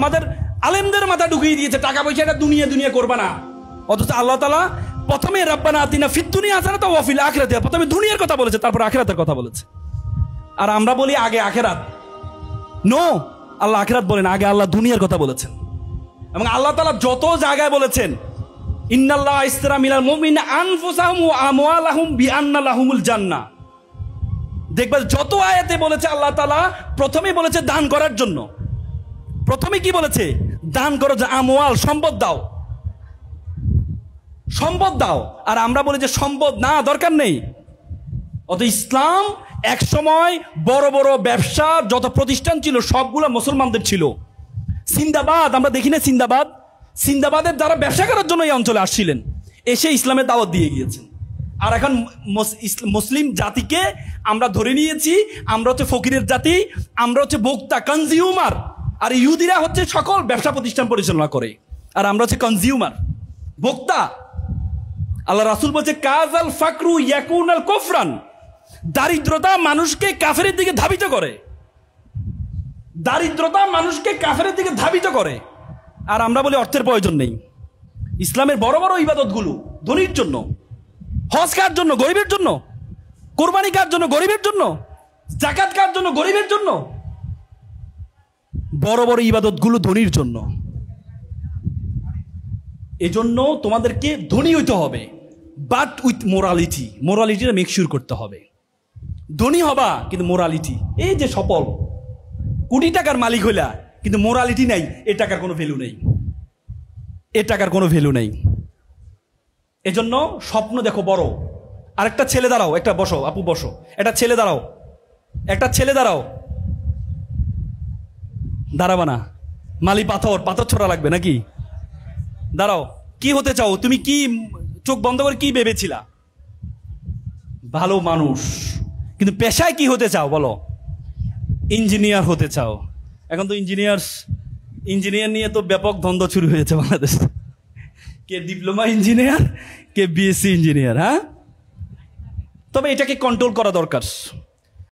আমাদের আলেমদের মাথা ঢুকিয়ে দিয়েছে টাকা পয়সা এটা দুনিয়া দুনিয়া করবা না, অথচ আল্লাহ তাআলা প্রথমে রাব্বানা আতিনা ফিদ দুনিয়া হাসানাতাও ওয়া ফিল আখিরাতি, প্রথমে দুনিয়ার কথা বলেছে, তারপর আখিরাতের কথা বলেছে। আর আমরা বলি আগে আখিরাত। নো, আল্লাহ আখিরাত বলেন, আগে আল্লাহ দুনিয়ার কথা বলেছেন। এবং আল্লাহ তাআলা যত জায়গায় বলেছেন ইন্নাল্লাহ ইশতারা মিনাল মুমিনিনা আনফুসাহুম ওয়া আমওয়ালাহুম বিআন্না লাহুমুল জান্নাহ, দেখবা যত আয়াতে বলেছে আল্লাহ তাআলা প্রথমে বলেছে দান করার জন্য। প্রথমে কি বলেছে? দান করো, যে আমওয়াল, সম্পদ দাও, সম্পদ দাও। আর আমরা বলি যে সম্পদ না, দরকার নেই। অত ইসলাম এক সময় বড় বড় ব্যবসা যত প্রতিষ্ঠান ছিল সবগুলো মুসলমানদের ছিল। সিন্দাবাদ, আমরা দেখি না সিন্দাবাদ, সিন্দাবাদের দ্বারা ব্যবসা করার জন্য এই অঞ্চলে আসছিলেন, এসে ইসলামের দাওয়াত দিয়ে গিয়েছেন। আর এখন মুসলিম জাতিকে আমরা ধরে নিয়েছি আমরা হচ্ছে ফকিরের জাতি, আমরা হচ্ছে ভোক্তা, কনজিউমার। আর ইহুদিরা হচ্ছে সকল ব্যবসা প্রতিষ্ঠান পরিচালনা করে, আর আমরা হচ্ছে কনজিউমার, ভোক্তা। আল্লাহ রাসূল বলছে কাজাল ফাকরু ইয়াকুনাল কুফরান, দারিদ্রতা মানুষকে কাফেরের দিকে ধাবিত করে, দারিদ্রতা মানুষকে কাফেরের দিকে ধাবিত করে। আর আমরা বলি অর্থের প্রয়োজন নেই। ইসলামের বড় বড় ইবাদতগুলো ধনীর জন্য, হজ কার জন্য, গরিবের জন্য, কোরবানি কার জন্য, গরিবের জন্য, যাকাত কার জন্য, গরিবের জন্য। বড় বড় ইবাদতগুলো ধনীর জন্য। এজন্য তোমাদেরকে ধনী হইতে হবে, বাট উইথ মোরালিটি, মোরালিটিটা মেকশিওর করতে হবে। ধনী হবা কিন্তু মোরালিটি, এই যে সফল কোটি টাকার মালিক হইলা কিন্তু মোরালিটি নাই, এ টাকার কোনো ভ্যালু নেই, এ টাকার কোনো ভ্যালু নেই। এজন্য স্বপ্ন দেখো বড়। আর একটা ছেলে দাঁড়াও, একটা বসো, আপু বসো, একটা ছেলে দাঁড়াও, একটা ছেলে দাঁড়াও, দাঁড়াবা না, মালি পাথর, পাথর ছোড়া লাগবে নাকি? দাঁড়াও, কি হতে চাও তুমি? কি চোখ বন্ধ করে কি ভেবেছিলা? ভালো মানুষ, কিন্তু পেশায় কি হতে চাও বলো? ইঞ্জিনিয়ার হতে চাও। এখন তো ইঞ্জিনিয়ার নিয়ে তো ব্যাপক দ্বন্দ্ব শুরু হয়েছে বাংলাদেশ। কে ডিপ্লোমা ইঞ্জিনিয়ার, কে বিএসসি ইঞ্জিনিয়ার। হ্যাঁ, তবে এটাকে কন্ট্রোল করা দরকার।